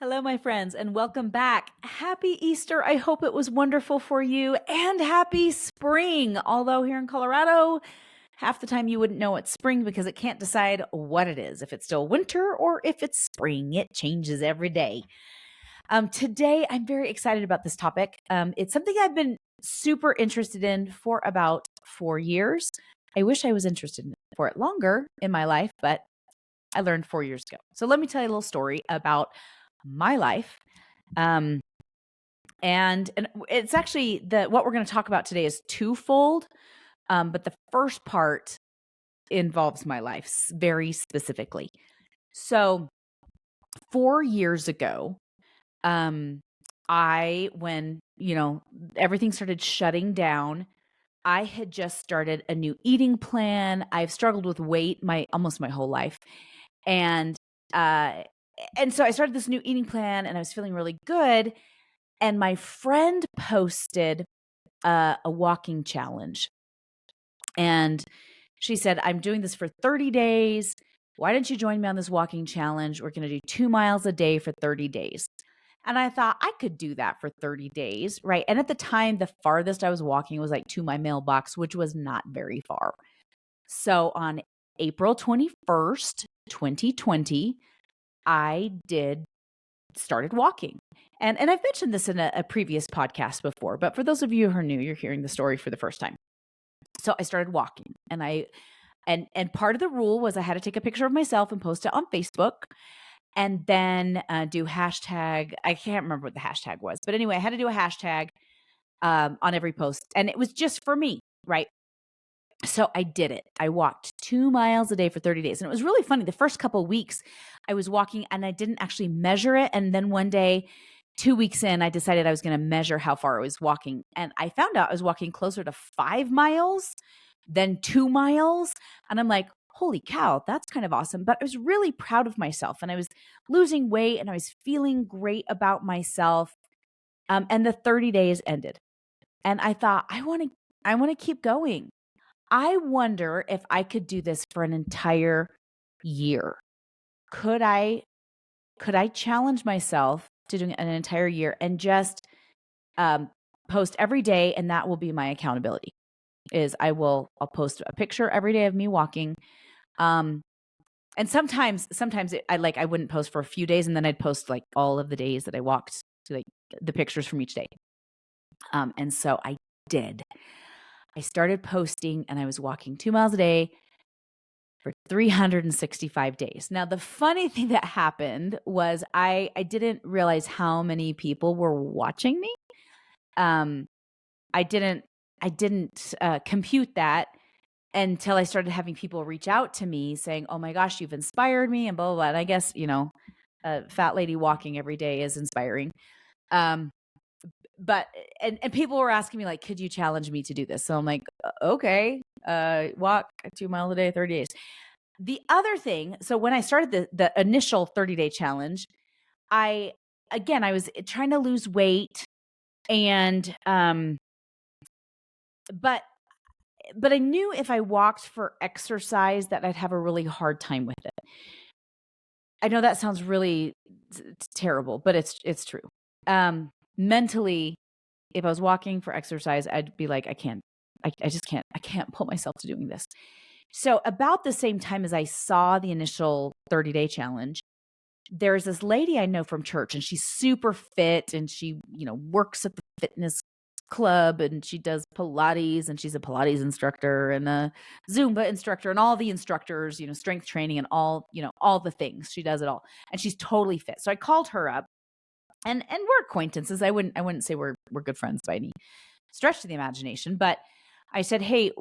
Hello, my friends, and welcome back. Happy Easter. I hope it was wonderful for you, and happy spring. Although here in Colorado, half the time you wouldn't know it's spring because it can't decide what it is, if it's still winter or if it's spring. It changes every day. Today, I'm very excited about this topic. It's something I've been super interested in for about 4 years. I wish I was interested for it longer in my life, but I learned 4 years ago. So let me tell you a little story about my life. And it's actually what we're going to talk about today is twofold. But the first part involves my life very specifically. So 4 years ago, when everything started shutting down, I had just started a new eating plan. I've struggled with weight almost my whole life. And so I started this new eating plan and I was feeling really good. And my friend posted a walking challenge. And she said, I'm doing this for 30 days. Why don't you join me on this walking challenge? We're going to do 2 miles a day for 30 days. And I thought I could do that for 30 days, right? And at the time, the farthest I was walking was like to my mailbox, which was not very far. So on April 21st, 2020, I started walking. And I've mentioned this in a previous podcast before, but for those of you who are new, you're hearing the story for the first time. So I started walking, and part of the rule was I had to take a picture of myself and post it on Facebook, and then do hashtag. I can't remember what the hashtag was, but anyway, I had to do a hashtag on every post, and it was just for me, right? So I did it. I walked 2 miles a day for 30 days. And it was really funny. The first couple of weeks I was walking and I didn't actually measure it. And then one day, 2 weeks in, I decided I was going to measure how far I was walking. And I found out I was walking closer to 5 miles than 2 miles. And I'm like, holy cow, that's kind of awesome. But I was really proud of myself and I was losing weight and I was feeling great about myself. And the 30 days ended. And I thought, I want to keep going. I wonder if I could do this for an entire year. Could I challenge myself to doing an entire year and just post every day, and that will be my accountability. I'll post a picture every day of me walking. And sometimes I wouldn't post for a few days, and then I'd post like all of the days that I walked, to like the pictures from each day. And so I did. I started posting and I was walking 2 miles a day for 365 days. Now, the funny thing that happened was I didn't realize how many people were watching me. I didn't compute that until I started having people reach out to me saying, "Oh my gosh, you've inspired me," and blah, blah, blah. And I guess, a fat lady walking every day is inspiring. But people were asking me like, could you challenge me to do this? So I'm like, okay, walk 2 miles a day, 30 days. The other thing, so when I started the initial 30-day challenge, I was trying to lose weight and, but I knew if I walked for exercise that I'd have a really hard time with it. I know that sounds really terrible, but it's true. Mentally, if I was walking for exercise, I'd be like, I just can't pull myself to doing this. So about the same time as I saw the initial 30-day challenge, there's this lady I know from church and she's super fit and she, works at the fitness club and she does Pilates and she's a Pilates instructor and a Zumba instructor and all the instructors, strength training and all the things. She does it all. And she's totally fit. So I called her up and we're acquaintances. I wouldn't say we're good friends by any stretch of the imagination, but I said, "Hey,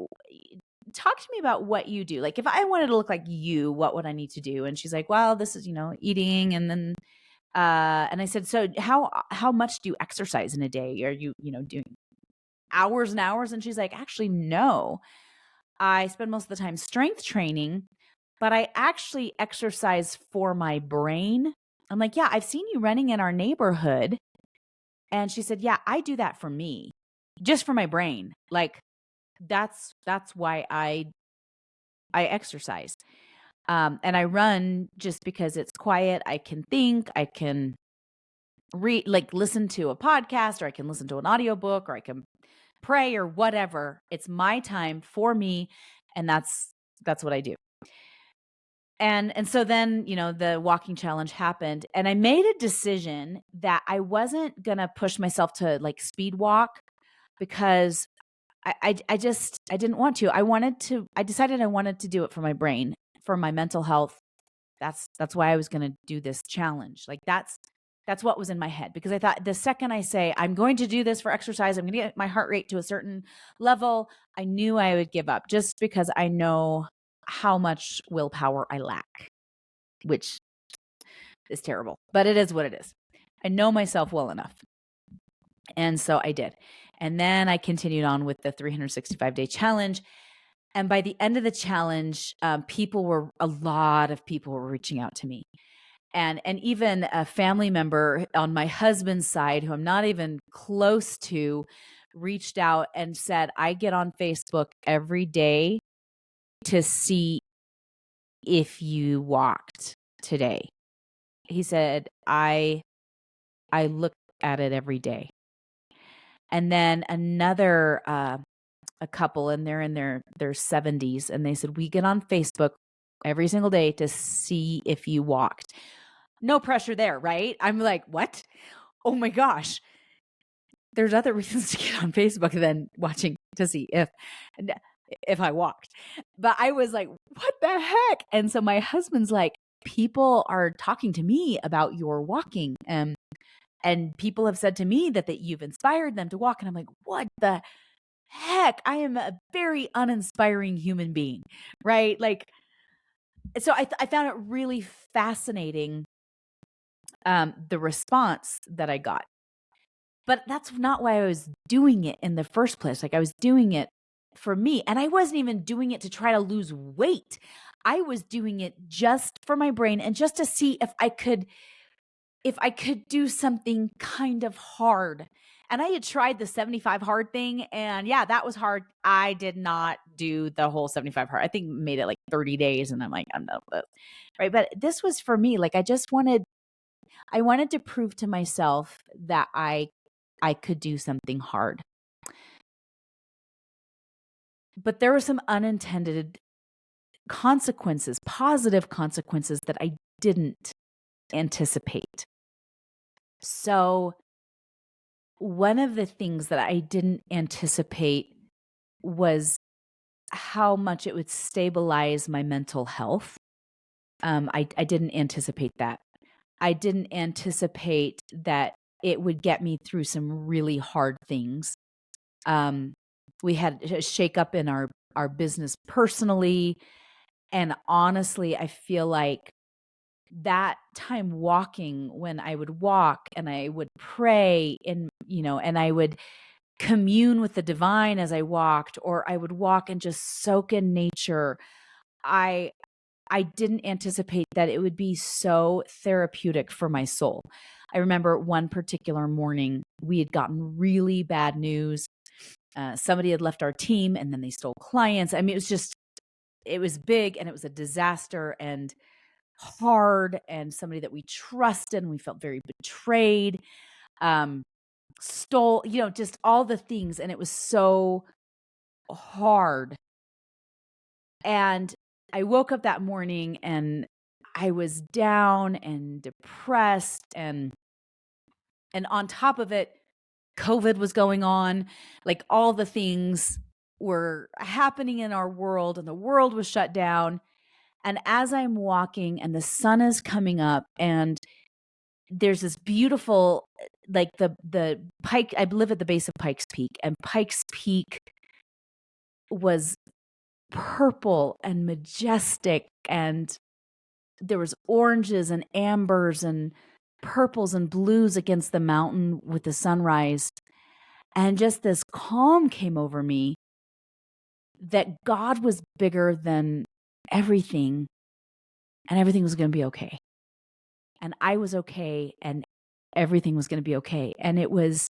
talk to me about what you do. Like if I wanted to look like you, what would I need to do?" And she's like, "Well, this is, eating." And then, and I said, "So how much do you exercise in a day? Are you, doing hours and hours?" And she's like, "Actually, no. I spend most of the time strength training, but I actually exercise for my brain." I'm like, "Yeah, I've seen you running in our neighborhood." And she said, "Yeah, I do that for me, just for my brain. Like that's why I exercise. And I run just because it's quiet. I can think, I can listen to a podcast, or I can listen to an audiobook, or I can pray or whatever. It's my time for me, and that's what I do. And so then, the walking challenge happened, and I made a decision that I wasn't going to push myself to like speed walk, because I didn't want to. I decided I wanted to do it for my brain, for my mental health. That's why I was going to do this challenge. Like that's what was in my head, because I thought the second I say I'm going to do this for exercise, I'm going to get my heart rate to a certain level, I knew I would give up, just because I know how much willpower I lack, which is terrible, but it is what it is. I know myself well enough. And so I did. And then I continued on with the 365-day challenge. And by the end of the challenge, a lot of people were reaching out to me. And even a family member on my husband's side, who I'm not even close to, reached out and said, I get on Facebook every day to see if you walked today. He said, I look at it every day. And then another a couple, and they're in their 70s, and they said, we get on Facebook every single day to see if you walked. No pressure there, right? I'm like, what? Oh my gosh. There's other reasons to get on Facebook than watching to see if I walked. But I was like, what the heck? And so my husband's like, people are talking to me about your walking. And people have said to me that you've inspired them to walk. And I'm like, what the heck? I am a very uninspiring human being, right? Like, so I found it really fascinating, the response that I got. But that's not why I was doing it in the first place. Like, I was doing it for me, and I wasn't even doing it to try to lose weight. I was doing it just for my brain, and just to see if I could do something kind of hard. And I had tried the 75 hard thing, and yeah, that was hard. I did not do the whole 75 hard. I think made it like 30 days, and I'm like, I'm done with it. Right. But this was for me. Like, I wanted to prove to myself that I could do something hard. But there were some unintended consequences, positive consequences, that I didn't anticipate. So one of the things that I didn't anticipate was how much it would stabilize my mental health. I didn't anticipate that. I didn't anticipate that it would get me through some really hard things. We had a shakeup in our business personally. And honestly, I feel like that time walking, when I would walk and I would pray, and, and I would commune with the divine as I walked, or I would walk and just soak in nature. I didn't anticipate that it would be so therapeutic for my soul. I remember one particular morning, we had gotten really bad news. Somebody had left our team, and then they stole clients. I mean, it was big, and it was a disaster, and hard, and somebody that we trusted, and we felt very betrayed, stole, just all the things. And it was so hard. And I woke up that morning, and I was down and depressed, and on top of it, COVID was going on. Like, all the things were happening in our world, and the world was shut down. And as I'm walking, and the sun is coming up, and there's this beautiful, like, the Pike, I live at the base of Pikes Peak, and Pikes Peak was purple and majestic, and there was oranges and ambers and purples and blues against the mountain with the sunrise. And just this calm came over me, that God was bigger than everything, and everything was going to be okay. And I was okay, and everything was going to be okay. And it was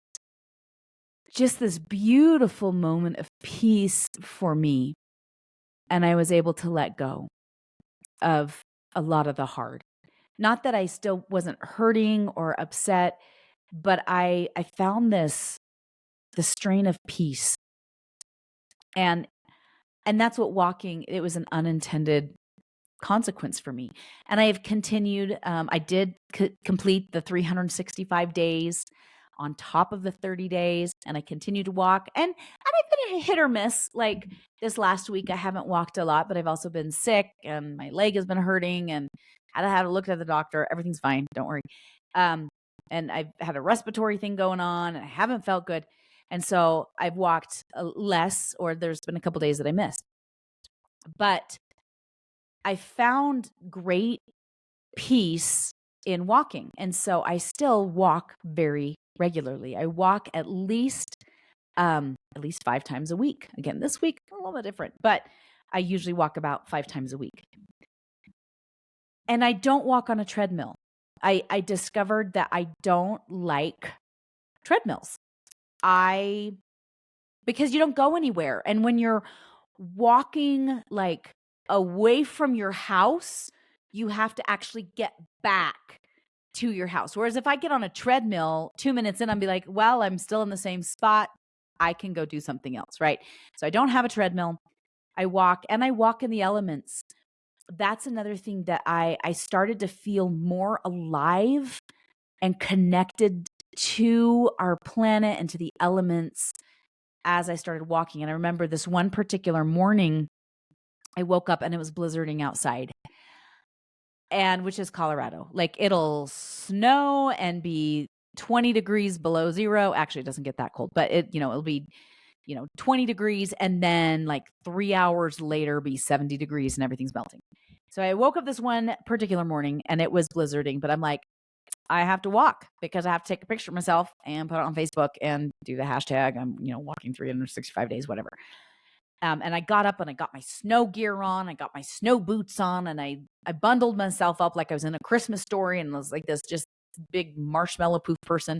just this beautiful moment of peace for me. And I was able to let go of a lot of the hard. Not that I still wasn't hurting or upset, but I found the strain of peace. And that's what walking, it was an unintended consequence for me. And I have continued, I did complete the 365 days on top of the 30 days, and I continue to walk. And I've been a hit or miss. Like this last week, I haven't walked a lot, but I've also been sick and my leg has been hurting and I had to look at the doctor. Everything's fine. Don't worry. And I've had a respiratory thing going on and I haven't felt good. And so I've walked less, or there's been a couple days that I missed. But I found great peace in walking. And so I still walk very regularly. I walk at least 5 times a week. Again, this week a little bit different, but I usually walk about 5 times a week. And I don't walk on a treadmill. I discovered that I don't like treadmills. Because you don't go anywhere. And when you're walking like away from your house, you have to actually get back to your house. Whereas if I get on a treadmill 2 minutes in, I'll be like, well, I'm still in the same spot. I can go do something else, right? So I don't have a treadmill. I walk, and I walk in the elements. That's another thing that I started to feel more alive and connected to our planet and to the elements as I started walking. And I remember this one particular morning, I woke up and it was blizzarding outside, and which is Colorado. Like it'll snow and be 20 degrees below zero. Actually, it doesn't get that cold, but it'll be, 20 degrees. And then like 3 hours later be 70 degrees and everything's melting. So I woke up this one particular morning and it was blizzarding, but I'm like, I have to walk because I have to take a picture of myself and put it on Facebook and do the hashtag. I'm, walking 365 days, whatever. And I got up and I got my snow gear on. I got my snow boots on, and I bundled myself up like I was in a Christmas story and was like this just big marshmallow poof person.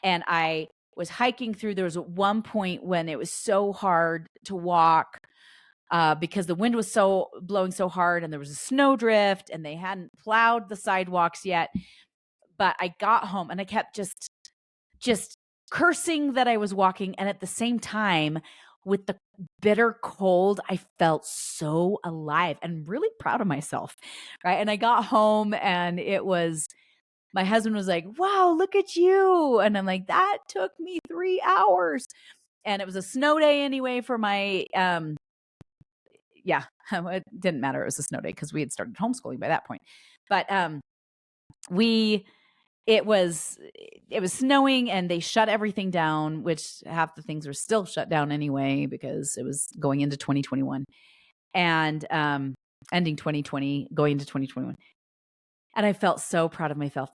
And I was hiking through. There was at one point when it was so hard to walk because the wind was so blowing so hard and there was a snow drift and they hadn't plowed the sidewalks yet. But I got home and I kept just cursing that I was walking. And at the same time, with the bitter cold, I felt so alive and really proud of myself, right? And I got home and my husband was like, wow, look at you. And I'm like, that took me 3 hours. And it was a snow day anyway for my, it didn't matter. It was a snow day because we had started homeschooling by that point. But it was snowing and they shut everything down, which half the things were still shut down anyway because it was going into 2021 and ending 2020, going into 2021. And I felt so proud of myself,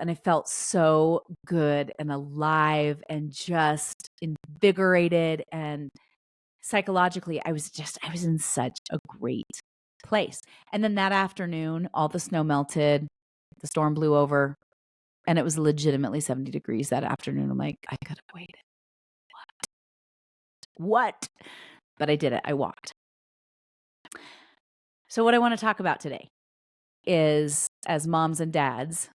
and I felt so good and alive and just invigorated, and psychologically I was in such a great place. And then that afternoon, all the snow melted, the storm blew over, and it was legitimately 70 degrees that afternoon. I'm like, I could have waited. What? But I did it. I walked. So what I want to talk about today is, as moms and dads,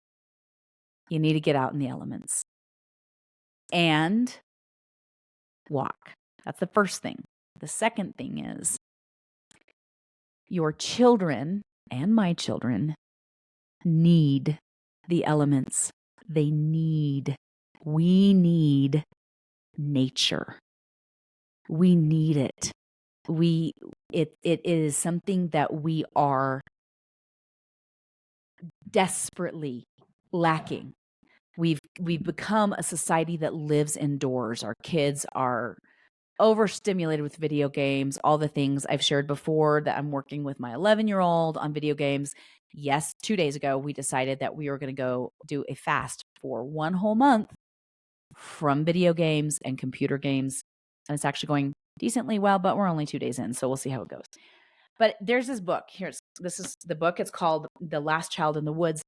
you need to get out in the elements and walk. That's the first thing. The second thing is your children and my children need the elements. We need nature. We need it. It is something that we are desperately lacking. We've become a society that lives indoors. Our kids are overstimulated with video games, all the things I've shared before, that I'm working with my 11-year-old on video games. Yes, 2 days ago, we decided that we were going to go do a fast for 1 whole month from video games and computer games. And it's actually going decently well, but we're only 2 days in, so we'll see how it goes. But there's this book. This is the book. It's called The Last Child in the Woods,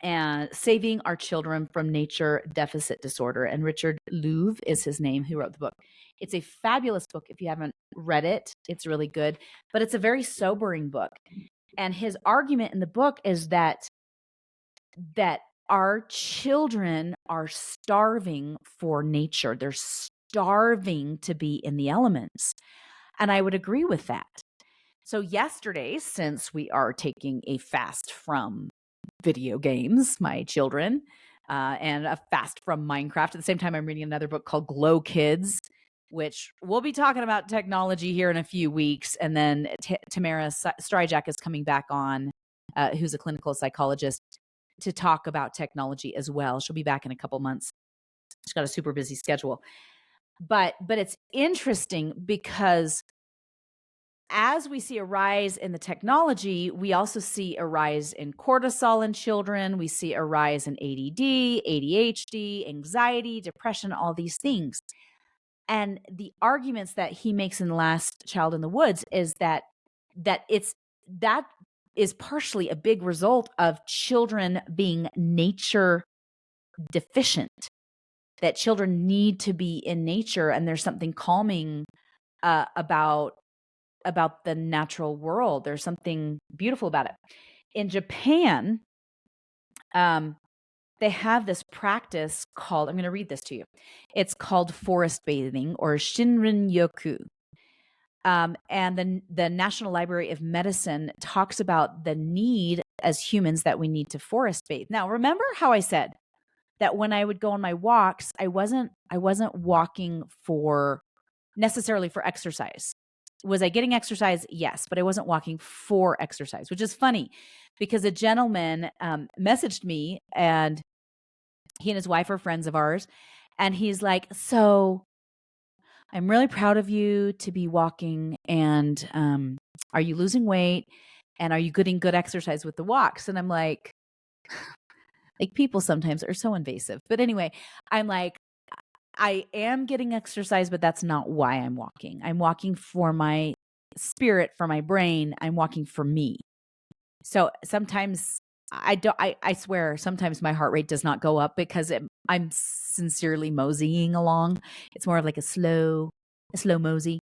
and Saving Our Children from Nature Deficit Disorder. And Richard Louv is his name, who wrote the book. It's a fabulous book. If you haven't read it, it's really good, but it's a very sobering book. And his argument in the book is that our children are starving for nature. They're starving to be in the elements. And I would agree with that. So yesterday, since we are taking a fast from video games, my children, and a fast from Minecraft. At the same time, I'm reading another book called Glow Kids, which we'll be talking about technology here in a few weeks. And then Tamara Stryjak is coming back on, who's a clinical psychologist, to talk about technology as well. She'll be back in a couple months. She's got a super busy schedule. But it's interesting because as we see a rise in the technology, we also see a rise in cortisol in children. We see a rise in ADD, ADHD, anxiety, depression, all these things. And the arguments that he makes in The Last Child in the Woods is that is partially a big result of children being nature deficient, that children need to be in nature, and there's something calming about the natural world. There's something beautiful about it. In Japan, they have this practice called, I'm going to read this to you. It's called forest bathing, or Shinrin Yoku. And the National Library of Medicine talks about the need as humans that we need to forest bathe. Now, remember how I said that when I would go on my walks, I wasn't walking necessarily for exercise. Was I getting exercise? Yes, but I wasn't walking for exercise, which is funny because a gentleman messaged me, and he and his wife are friends of ours. And he's like, so I'm really proud of you to be walking. And are you losing weight? And are you getting good exercise with the walks? And I'm like people sometimes are so invasive. But anyway, I'm like, I am getting exercise, but that's not why I'm walking. I'm walking for my spirit, for my brain. I'm walking for me. So sometimes I swear, sometimes my heart rate does not go up because I'm sincerely moseying along. It's more of like a slow mosey.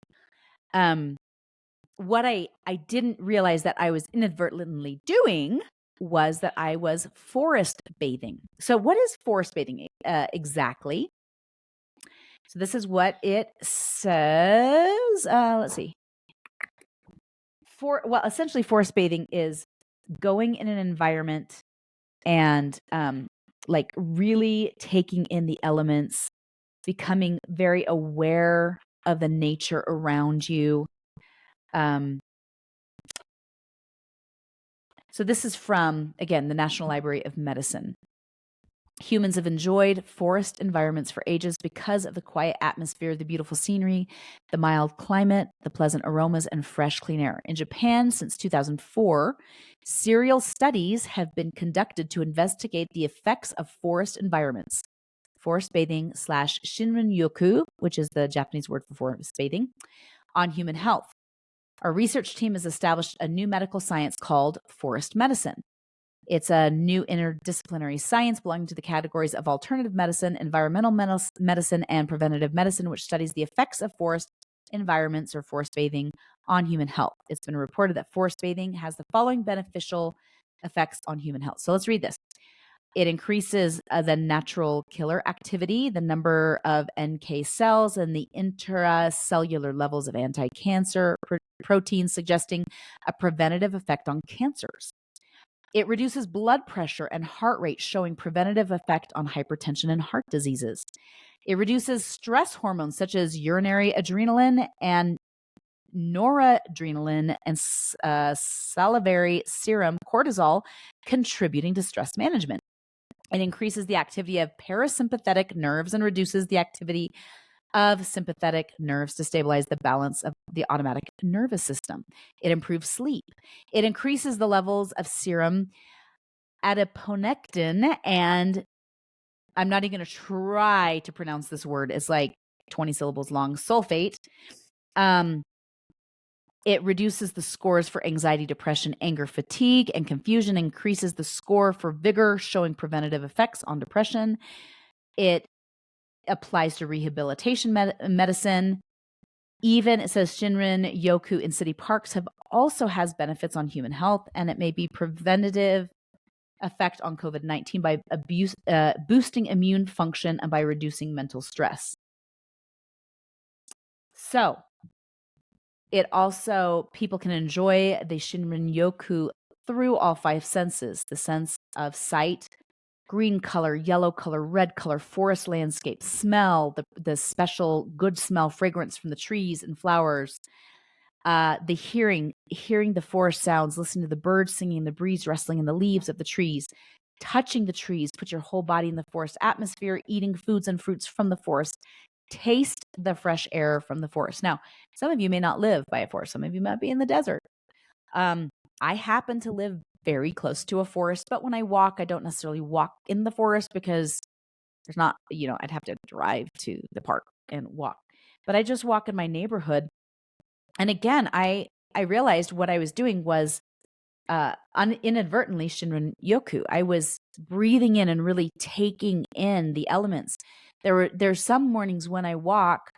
What I didn't realize that I was inadvertently doing was that I was forest bathing. So what is forest bathing exactly? So this is what it says. Let's see. Essentially forest bathing is going in an environment and like really taking in the elements, becoming very aware of the nature around you. So this is from, again, the National Library of Medicine. Humans have enjoyed forest environments for ages because of the quiet atmosphere, the beautiful scenery, the mild climate, the pleasant aromas, and fresh, clean air. In Japan, since 2004, serial studies have been conducted to investigate the effects of forest environments. Forest bathing / Shinrin Yoku, which is the Japanese word for forest bathing, on human health. Our research team has established a new medical science called forest medicine. It's a new interdisciplinary science belonging to the categories of alternative medicine, environmental medicine, and preventative medicine, which studies the effects of forest environments or forest bathing on human health. It's been reported that forest bathing has the following beneficial effects on human health. So let's read this. It increases the natural killer activity, the number of NK cells, and the intracellular levels of anti-cancer proteins, suggesting a preventative effect on cancers. It reduces blood pressure and heart rate, showing preventative effect on hypertension and heart diseases. It reduces stress hormones such as urinary adrenaline and noradrenaline and salivary serum cortisol, contributing to stress management. It increases the activity of parasympathetic nerves and reduces the activity of sympathetic nerves to stabilize the balance of the automatic nervous system. It improves sleep. It increases the levels of serum adiponectin, and I'm not even going to try to pronounce this word. It's like 20 syllables long, sulfate. It reduces the scores for anxiety, depression, anger, fatigue, and confusion, increases the score for vigor, showing preventative effects on depression. It applies to rehabilitation medicine. Even, it says, Shinrin Yoku in city parks also has benefits on human health, and it may be preventative effect on COVID-19 by boosting immune function and by reducing mental stress. So it also, people can enjoy the Shinrin-yoku through all 5 senses: the sense of sight, green color, yellow color, red color, forest landscape, smell, the special good smell, fragrance from the trees and flowers, the hearing the forest sounds, listening to the birds singing, the breeze rustling in the leaves of the trees, touching the trees, put your whole body in the forest atmosphere, eating foods and fruits from the forest, taste the fresh air from the forest. Now, some of you may not live by a forest. Some of you might be in the desert. I happen to live very close to a forest, but when I walk, I don't necessarily walk in the forest because there's not, I'd have to drive to the park and walk. But I just walk in my neighborhood. And again, I realized what I was doing was inadvertently Shinrin-yoku. I was breathing in and really taking in the elements. There's some mornings when I walk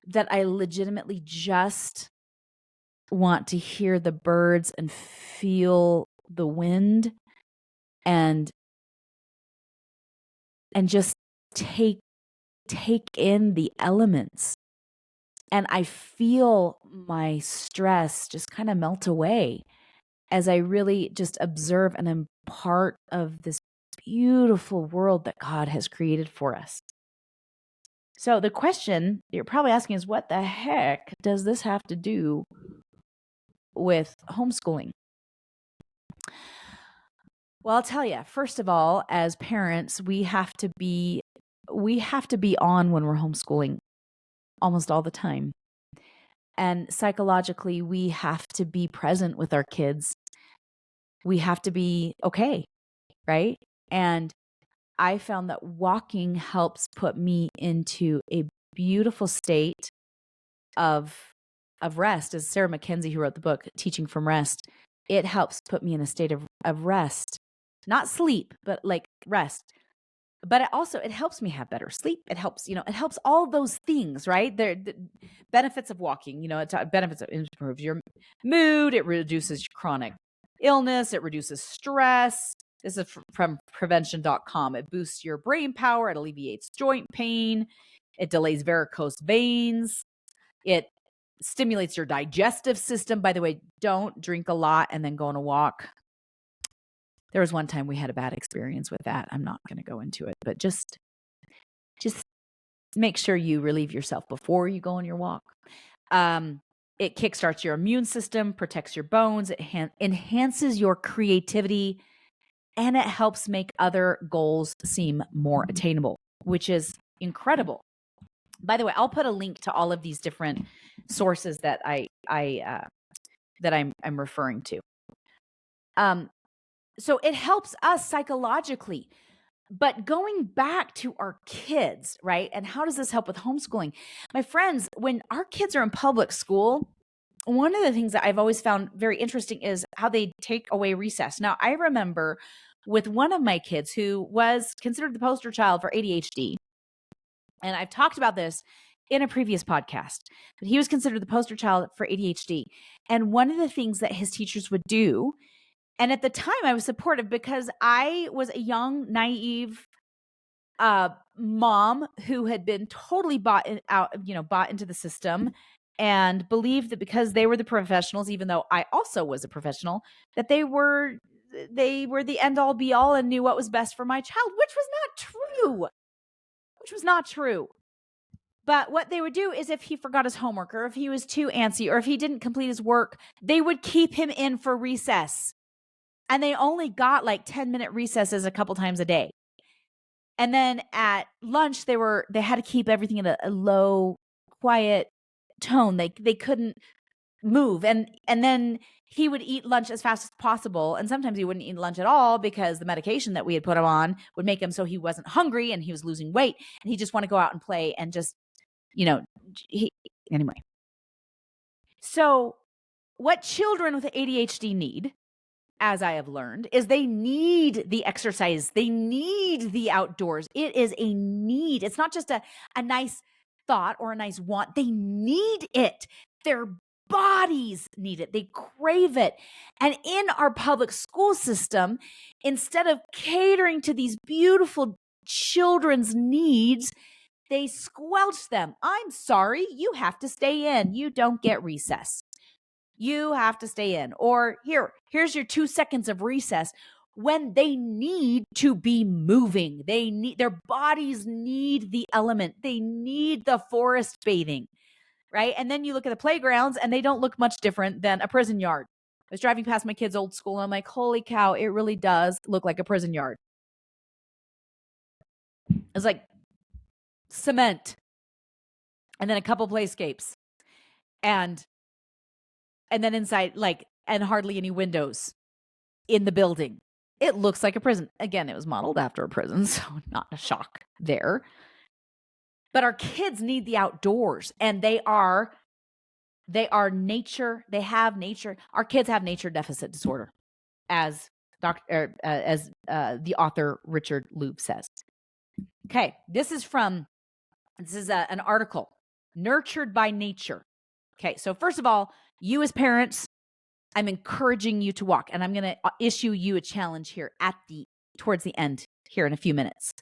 that I legitimately just want to hear the birds and feel the wind and just take in the elements. And I feel my stress just kind of melt away as I really just observe and am part of this beautiful world that God has created for us. So the question you're probably asking is, what the heck does this have to do with homeschooling? Well, I'll tell you, first of all, as parents, we have to be on when we're homeschooling almost all the time. And psychologically, we have to be present with our kids. We have to be okay, right? And I found that walking helps put me into a beautiful state of rest. As Sarah Mackenzie, who wrote the book Teaching from Rest, it helps put me in a state of rest, not sleep, but like rest. But it helps me have better sleep. It helps, it helps all those things, right? The benefits of walking, it improves your mood. It reduces chronic illness. It reduces stress. This is from prevention.com. It boosts your brain power. It alleviates joint pain. It delays varicose veins. It stimulates your digestive system. By the way, don't drink a lot and then go on a walk. There was one time we had a bad experience with that. I'm not going to go into it, but just make sure you relieve yourself before you go on your walk. It kickstarts your immune system, protects your bones, it enhances your creativity, and it helps make other goals seem more attainable, which is incredible. By the way, I'll put a link to all of these different sources that I'm referring to. So it helps us psychologically. But going back to our kids, right? And how does this help with homeschooling? My friends, when our kids are in public school, one of the things that I've always found very interesting is how they take away recess. Now, I remember with one of my kids who was considered the poster child for ADHD, and I've talked about this in a previous podcast, but he was considered the poster child for ADHD. And one of the things that his teachers would do, and at the time I was supportive because I was a young, naive mom who had been totally bought into the system and believed that because they were the professionals, even though I also was a professional, that they were the end all be all and knew what was best for my child, which was not true. But what they would do is if he forgot his homework or if he was too antsy or if he didn't complete his work, they would keep him in for recess. And they only got like 10-minute recesses a couple times a day. And then at lunch, they had to keep everything in a low, quiet tone. They couldn't move. And then he would eat lunch as fast as possible. And sometimes he wouldn't eat lunch at all because the medication that we had put him on would make him so he wasn't hungry and he was losing weight. And he just want to go out and play and just, anyway. So what children with ADHD need, as I have learned, is they need the exercise. They need the outdoors. It is a need. It's not just a nice thought or a nice want. They need it. Their bodies need it. They crave it. And in our public school system, instead of catering to these beautiful children's needs, they squelch them. I'm sorry, you have to stay in. You don't get recess. You have to stay in. Or here's your 2 seconds of recess, when they need to be moving. Their bodies need the element. They need the forest bathing, right? And then you look at the playgrounds and they don't look much different than a prison yard. I was driving past my kids' old school and I'm like, holy cow, it really does look like a prison yard. It's like cement and then a couple playscapes and then inside, like, and hardly any windows in the building. It looks like a prison. Again, it was modeled after a prison, so not a shock there. But our kids need the outdoors, and they are nature. They have nature. Our kids have nature deficit disorder, as the author Richard Louv says. Okay, this is an article, Nurtured by Nature. Okay, so first of all, you as parents, I'm encouraging you to walk, and I'm going to issue you a challenge here towards the end here in a few minutes.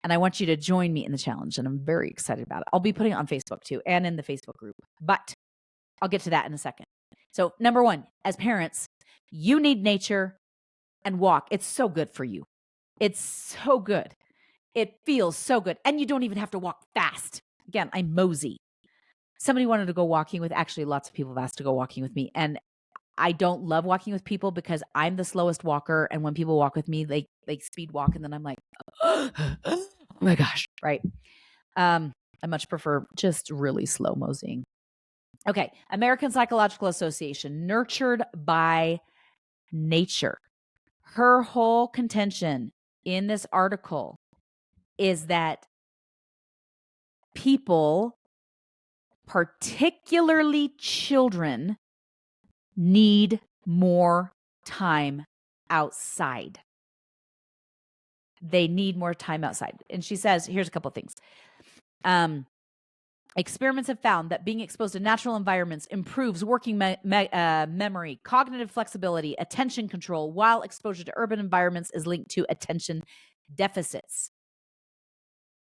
And I want you to join me in the challenge, and I'm very excited about it. I'll be putting it on Facebook too, and in the Facebook group, but I'll get to that in a second. So number one, as parents, you need nature and walk. It's so good for you. It's so good. It feels so good. And you don't even have to walk fast. Again, I'm mosey. Somebody wanted to go walking with, actually lots of people have asked to go walking with me. And I don't love walking with people because I'm the slowest walker. And when people walk with me, they speed walk. And then I'm like, oh my gosh, right? I much prefer just really slow moseying. Okay. American Psychological Association, Nurtured by Nature. Her whole contention in this article is that people, particularly children, need more time outside. They need more time outside. And she says, here's a couple of things. Experiments have found that being exposed to natural environments improves working memory, cognitive flexibility, attention control, while exposure to urban environments is linked to attention deficits.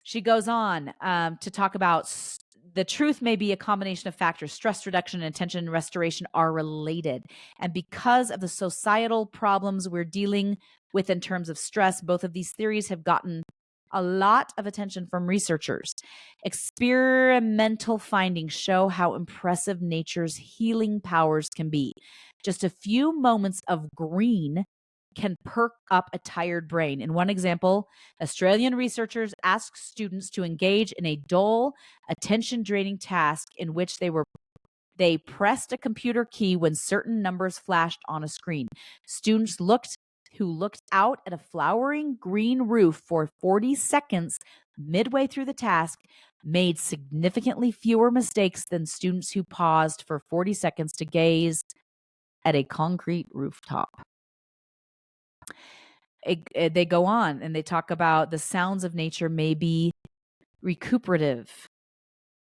She goes on to talk about the truth may be a combination of factors. Stress reduction and attention restoration are related. And because of the societal problems we're dealing with in terms of stress, both of these theories have gotten a lot of attention from researchers. Experimental findings show how impressive nature's healing powers can be. Just a few moments of green can perk up a tired brain. In one example, Australian researchers asked students to engage in a dull, attention-draining task in which they pressed a computer key when certain numbers flashed on a screen. Students who looked out at a flowering green roof for 40 seconds midway through the task made significantly fewer mistakes than students who paused for 40 seconds to gaze at a concrete rooftop. They go on and they talk about the sounds of nature may be recuperative.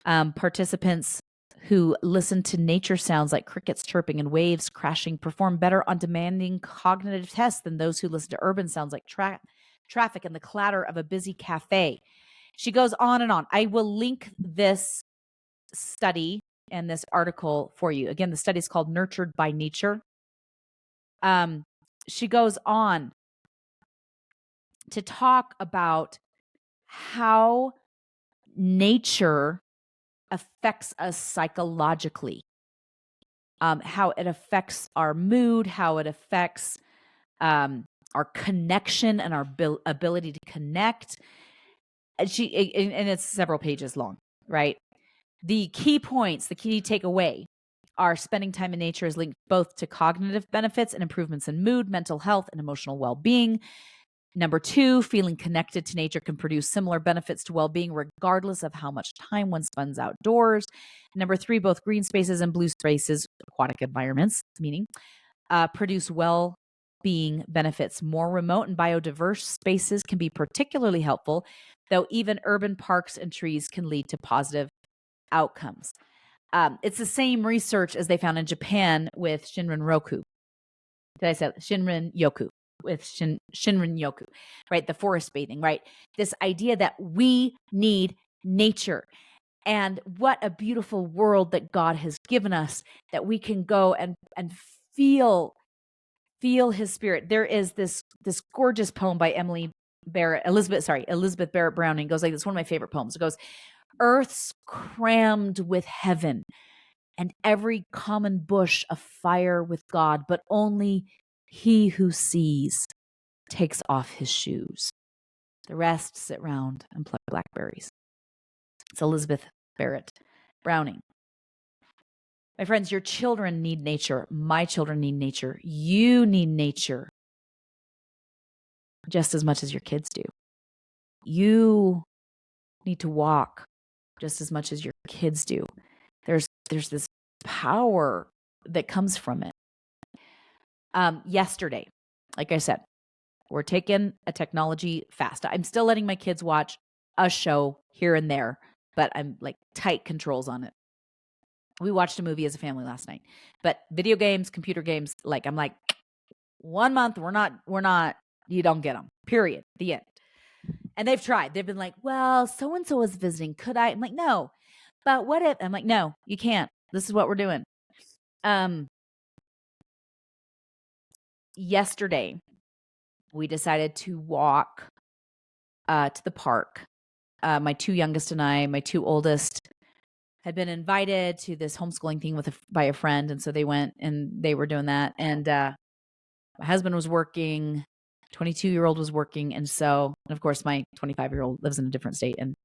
Participants who listen to nature sounds like crickets chirping and waves crashing perform better on demanding cognitive tests than those who listen to urban sounds like traffic and the clatter of a busy cafe. She goes on and on. I will link this study and this article for you. Again, the study is called Nurtured by Nature. She goes on to talk about how nature affects us psychologically, how it affects our mood, how it affects our connection and our ability to connect. And it's several pages long, right? The key points, the key takeaway are spending time in nature is linked both to cognitive benefits and improvements in mood, mental health, and emotional well-being. Number two, feeling connected to nature can produce similar benefits to well-being regardless of how much time one spends outdoors. Number three, both green spaces and blue spaces, aquatic environments, meaning, produce well-being benefits. More remote and biodiverse spaces can be particularly helpful, though even urban parks and trees can lead to positive outcomes. It's the same research as they found in Japan with Shinrin Roku. Did I say Shinrin Yoku? With Shinrin Yoku, right? The forest bathing, right? This idea that we need nature. And what a beautiful world that God has given us, that we can go and feel his spirit. There is this gorgeous poem by Elizabeth Barrett Browning. It goes like this, one of my favorite poems. It goes, "Earth's crammed with heaven, and every common bush afire with God, but only he who sees takes off his shoes. The rest sit round and pluck blackberries." It's Elizabeth Barrett Browning. My friends, your children need nature. My children need nature. You need nature just as much as your kids do. You need to walk just as much as your kids do. There's this power that comes from it. Yesterday, like I said, we're taking a technology fast. I'm still letting my kids watch a show here and there, but I'm like tight controls on it. We watched a movie as a family last night, but video games, computer games, like I'm like, 1 month, we're not, you don't get them, period, the end. And they've tried. They've been like, well, so-and-so was visiting. Could I? I'm like, no, but what if? I'm like, no, you can't. This is what we're doing. Yesterday, we decided to walk to the park. My two youngest and I, my two oldest, had been invited to this homeschooling thing by a friend. And so they went and they were doing that. And my husband was working, 22-year-old was working. And so, and of course, my 25-year-old lives in a different state and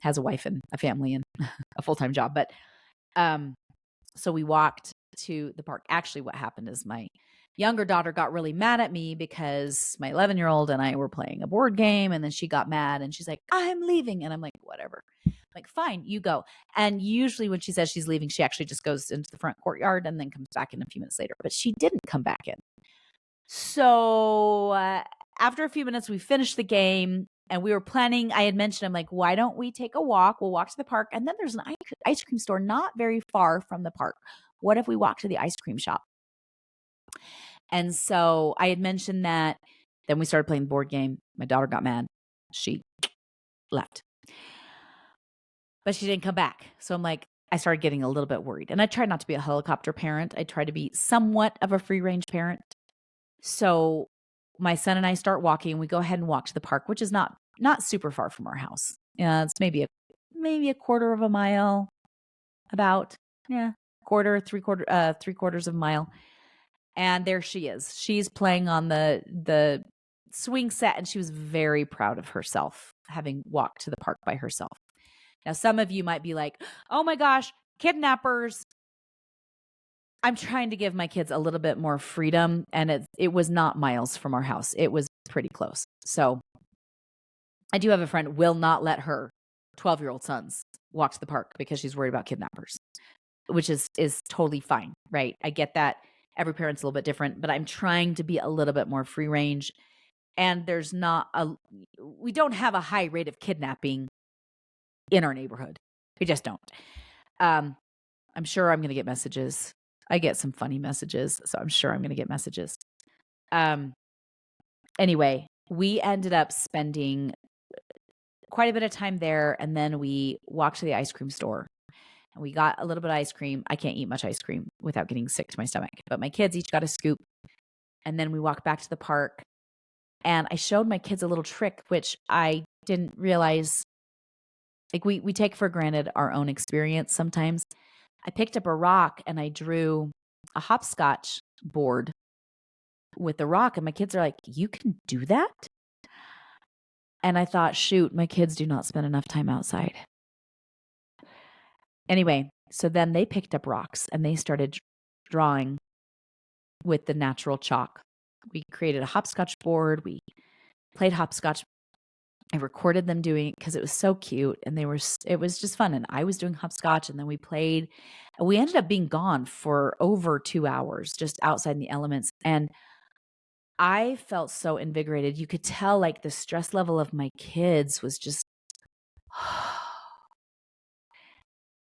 has a wife and a family and a full-time job. But so we walked to the park. Actually, what happened is my younger daughter got really mad at me because my 11-year-old and I were playing a board game, and then she got mad and she's like, "I'm leaving." And I'm like, whatever. I'm like, fine, you go. And usually when she says she's leaving, she actually just goes into the front courtyard and then comes back in a few minutes later. But she didn't come back in. So after a few minutes, we finished the game and we were planning. I had mentioned, I'm like, why don't we take a walk? We'll walk to the park. And then there's an ice cream store not very far from the park. What if we walk to the ice cream shop? And so I had mentioned that. Then we started playing the board game. My daughter got mad. She left. But she didn't come back. So I'm like, I started getting a little bit worried. And I tried not to be a helicopter parent. I tried to be somewhat of a free range parent. So my son and I start walking. We go ahead and walk to the park, which is not super far from our house. It's maybe a quarter of a mile, about three quarters of a mile. And there she is. She's playing on the swing set, and she was very proud of herself, having walked to the park by herself. Now, some of you might be like, "Oh my gosh, kidnappers." I'm trying to give my kids a little bit more freedom, and it was not miles from our house. It was pretty close. So I do have a friend will not let her 12-year-old sons walk to the park because she's worried about kidnappers, which is totally fine, right? I get that. Every parent's a little bit different, but I'm trying to be a little bit more free range. And we don't have a high rate of kidnapping in our neighborhood. We just don't. I'm sure I'm going to get messages. I get some funny messages, so I'm sure I'm going to get messages. Anyway, we ended up spending quite a bit of time there, and then we walked to the ice cream store. And we got a little bit of ice cream. I can't eat much ice cream without getting sick to my stomach, but my kids each got a scoop. And then we walked back to the park, and I showed my kids a little trick, which I didn't realize. Like we take for granted our own experience sometimes. I picked up a rock and I drew a hopscotch board with the rock, and my kids are like, "You can do that?" And I thought, shoot, my kids do not spend enough time outside. Anyway, so then they picked up rocks and they started drawing with the natural chalk. We created a hopscotch board. We played hopscotch. I recorded them doing it because it was so cute, and it was just fun. And I was doing hopscotch, and then we played, and we ended up being gone for over 2 hours just outside in the elements. And I felt so invigorated. You could tell like the stress level of my kids was just,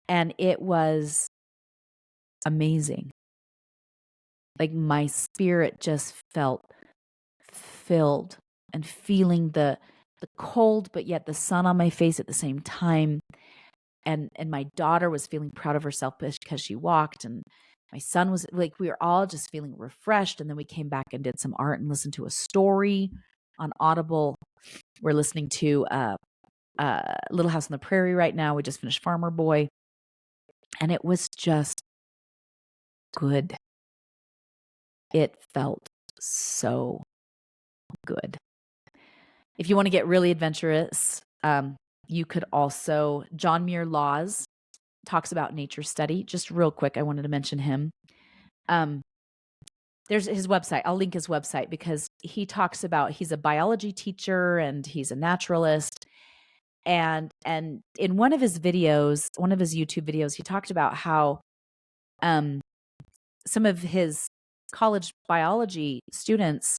and it was amazing. Like my spirit just felt filled and feeling the cold, but yet the sun on my face at the same time. And my daughter was feeling proud of herself because she walked, and my son was like, we were all just feeling refreshed. And then we came back and did some art and listened to a story on Audible. We're listening to Little House on the Prairie right now. We just finished Farmer Boy, and it was just good. It felt so good. If you want to get really adventurous, you could also, John Muir Laws talks about nature study. Just real quick, I wanted to mention him. There's his website. I'll link his website because he talks about, he's a biology teacher and he's a naturalist. And in one of his videos, one of his YouTube videos, he talked about how some of his college biology students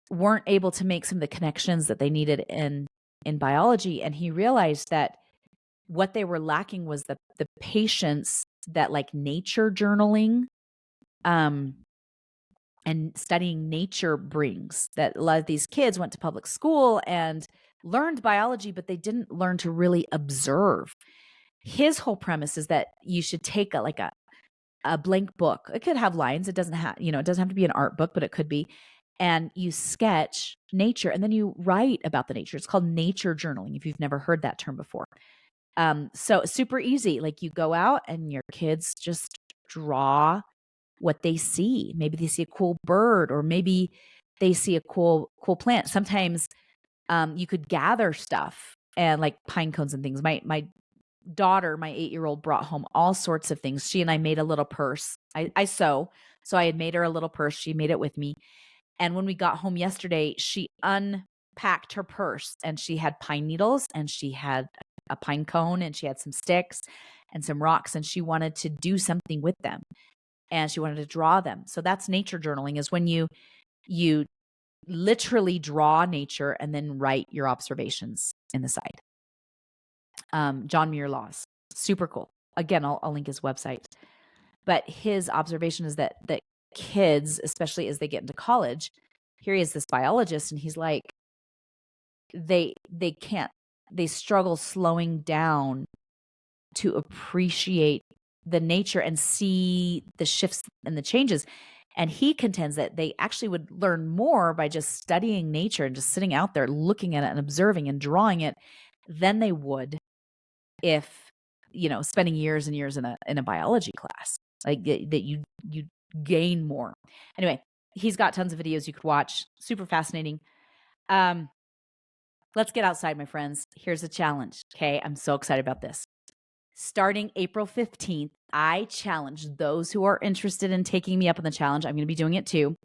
weren't able to make some of the connections that they needed in biology. And he realized that what they were lacking was the patience that like nature journaling and studying nature brings. That a lot of these kids went to public school and learned biology, but they didn't learn to really observe. His whole premise is that you should take a blank book. It could have lines. It doesn't have, it doesn't have to be an art book, but it could be. And you sketch nature and then you write about the nature. It's called nature journaling, if you've never heard that term before. So super easy. Like you go out and your kids just draw what they see. Maybe they see a cool bird, or maybe they see a cool plant. Sometimes you could gather stuff and like pine cones and things. My daughter, my 8-year-old, brought home all sorts of things. She and I made a little purse. I sew. So I had made her a little purse. She made it with me. And when we got home yesterday, she unpacked her purse and she had pine needles and she had a pine cone and she had some sticks and some rocks, and she wanted to do something with them and she wanted to draw them. So that's nature journaling, is when you literally draw nature and then write your observations in the side. John Muir Laws, super cool. Again, I'll link his website. But his observation is that kids, especially as they get into college, here he is, this biologist, and he's like, they struggle slowing down to appreciate the nature and see the shifts and the changes. And he contends that they actually would learn more by just studying nature and just sitting out there looking at it and observing and drawing it than they would if, spending years and years in a biology class. Like that you gain more. Anyway, he's got tons of videos you could watch. Super fascinating. Let's get outside, my friends. Here's a challenge. Okay. I'm so excited about this. Starting April 15th, I challenge those who are interested in taking me up on the challenge. I'm going to be doing it too.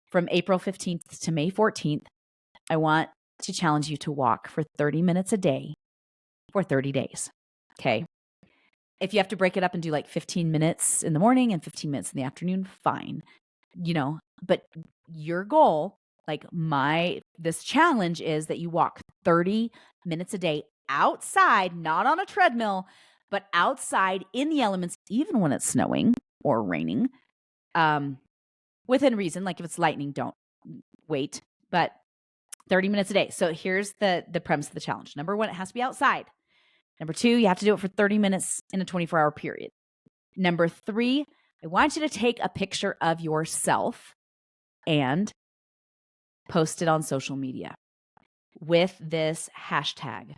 From April 15th to May 14th, I want to challenge you to walk for 30 minutes a day for 30 days. Okay. If you have to break it up and do like 15 minutes in the morning and 15 minutes in the afternoon, fine. But your goal, like this challenge, is that you walk 30 minutes a day outside, not on a treadmill, but outside in the elements, even when it's snowing or raining, within reason. Like if it's lightning, don't wait, but 30 minutes a day. So here's the premise of the challenge. Number 1, it has to be outside. Number 2, you have to do it for 30 minutes in a 24-hour period. Number 3, I want you to take a picture of yourself and post it on social media with this hashtag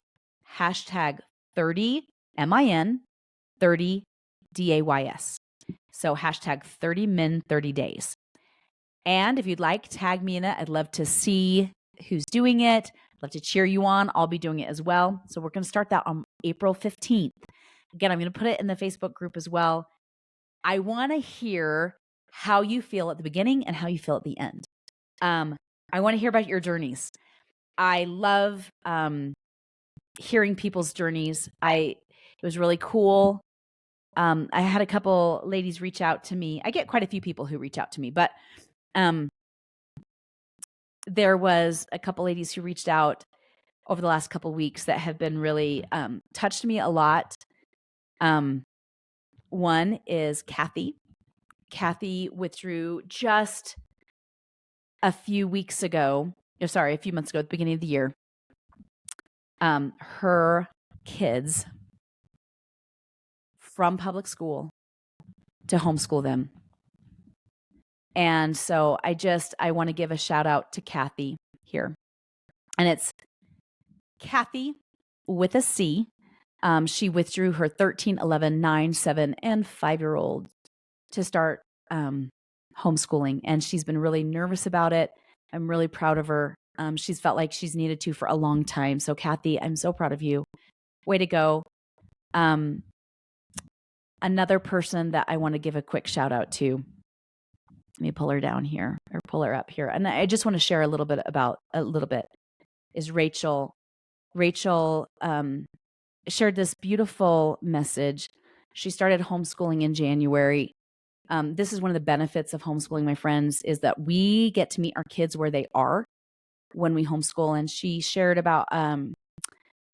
30 MIN 30 DAYS. So hashtag 30 min 30 days. And if you'd like, tag me in it. I'd love to see who's doing it. I'd love to cheer you on. I'll be doing it as well. So we're going to start that on April 15th. Again, I'm going to put it in the Facebook group as well. I want to hear how you feel at the beginning and how you feel at the end. I want to hear about your journeys. I love hearing people's journeys. It was really cool. I had a couple ladies reach out to me. I get quite a few people who reach out to me, but there was a couple ladies who reached out over the last couple weeks that have been really touched me a lot. One is Kathy. Kathy withdrew just a few months ago, at the beginning of the year. Her kids from public school to homeschool them. And so I want to give a shout out to Kathy here. And it's Kathy with a C. She withdrew her 13, 11, 9, 7, and 5-year-old to start homeschooling. And she's been really nervous about it. I'm really proud of her. She's felt like she's needed to for a long time. So Kathy, I'm so proud of you. Way to go. Another person that I want to give a quick shout out to, let me pull her down here or pull her up here. And I just want to share a little bit is Rachel. Rachel shared this beautiful message. She started homeschooling in January. This is one of the benefits of homeschooling, my friends, is that we get to meet our kids where they are when we homeschool. And she shared about, I'm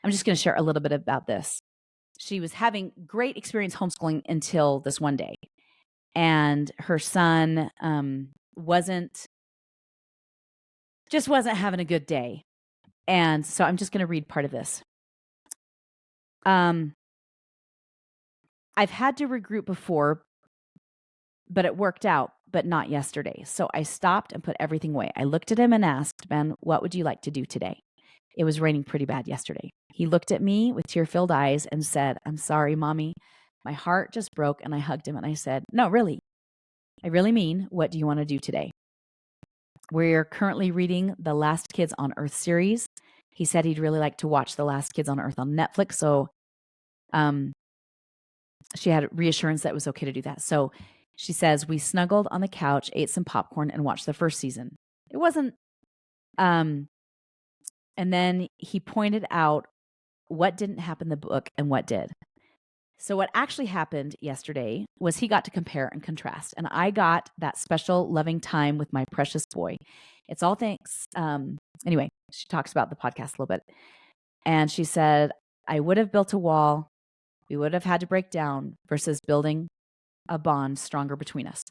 just going to share a little bit about this. She was having great experience homeschooling until this one day. And her son wasn't having a good day. And so I'm just going to read part of this. I've had to regroup before, but it worked out, but not yesterday. So I stopped and put everything away. I looked at him and asked, Ben, what would you like to do today? It was raining pretty bad yesterday. He looked at me with tear-filled eyes and said, I'm sorry, Mommy. My heart just broke, and I hugged him and I said, no, really. I really mean, what do you want to do today? We're currently reading the Last Kids on Earth series. He said he'd really like to watch the Last Kids on Earth on Netflix. So she had reassurance that it was okay to do that. So she says, we snuggled on the couch, ate some popcorn, and watched the first season. It wasn't, and then he pointed out what didn't happen in the book and what did. So what actually happened yesterday was he got to compare and contrast, and I got that special loving time with my precious boy. It's all thanks. Anyway, she talks about the podcast a little bit, and she said, I would have built a wall. We would have had to break down versus building a bond stronger between us.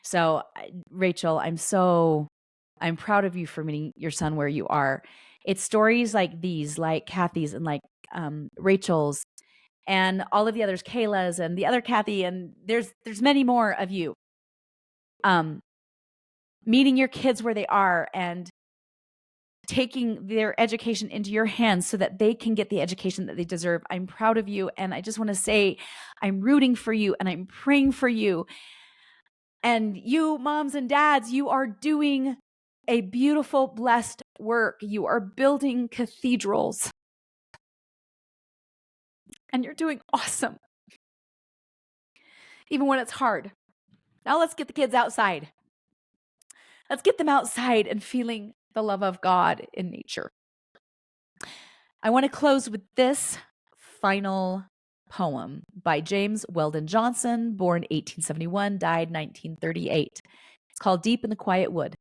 So Rachel, I'm proud of you for meeting your son where you are. It's stories like these, like Kathy's and like Rachel's and all of the others, Kayla's and the other Kathy, and there's many more of you. Meeting your kids where they are and taking their education into your hands so that they can get the education that they deserve. I'm proud of you. And I just want to say, I'm rooting for you and I'm praying for you. And you, moms and dads, you are doing a beautiful, blessed work. You are building cathedrals. And you're doing awesome. Even when it's hard. Now let's get the kids outside. Let's get them outside and feeling the love of God in nature. I want to close with this final poem by James Weldon Johnson, born 1871, died 1938. It's called Deep in the Quiet Wood.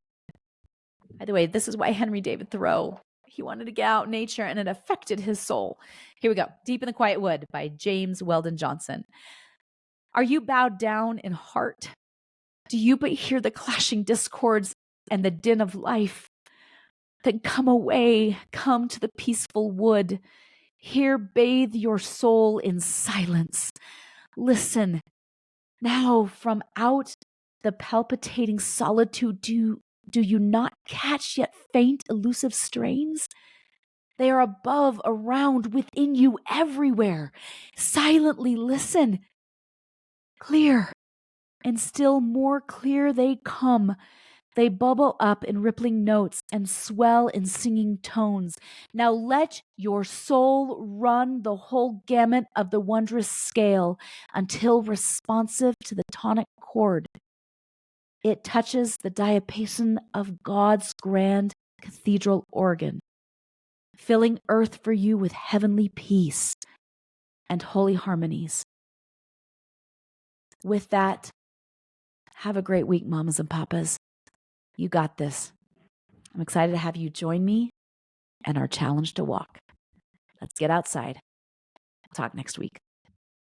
By the way, this is why Henry David Thoreau, he wanted to get out in nature and it affected his soul. Here we go. Deep in the Quiet Wood by James Weldon Johnson. Are you bowed down in heart? Do you but hear the clashing discords and the din of life? Then come away, come to the peaceful wood. Here bathe your soul in silence. Listen. Now from out the palpitating solitude, do you not catch yet faint, elusive strains? They are above, around, within you, everywhere. Silently listen. Clear, and still more clear they come. They bubble up in rippling notes and swell in singing tones. Now let your soul run the whole gamut of the wondrous scale until responsive to the tonic chord, it touches the diapason of God's grand cathedral organ, filling earth for you with heavenly peace and holy harmonies. With that, have a great week, mamas and papas. You got this. I'm excited to have you join me and our challenge to walk. Let's get outside. Talk next week.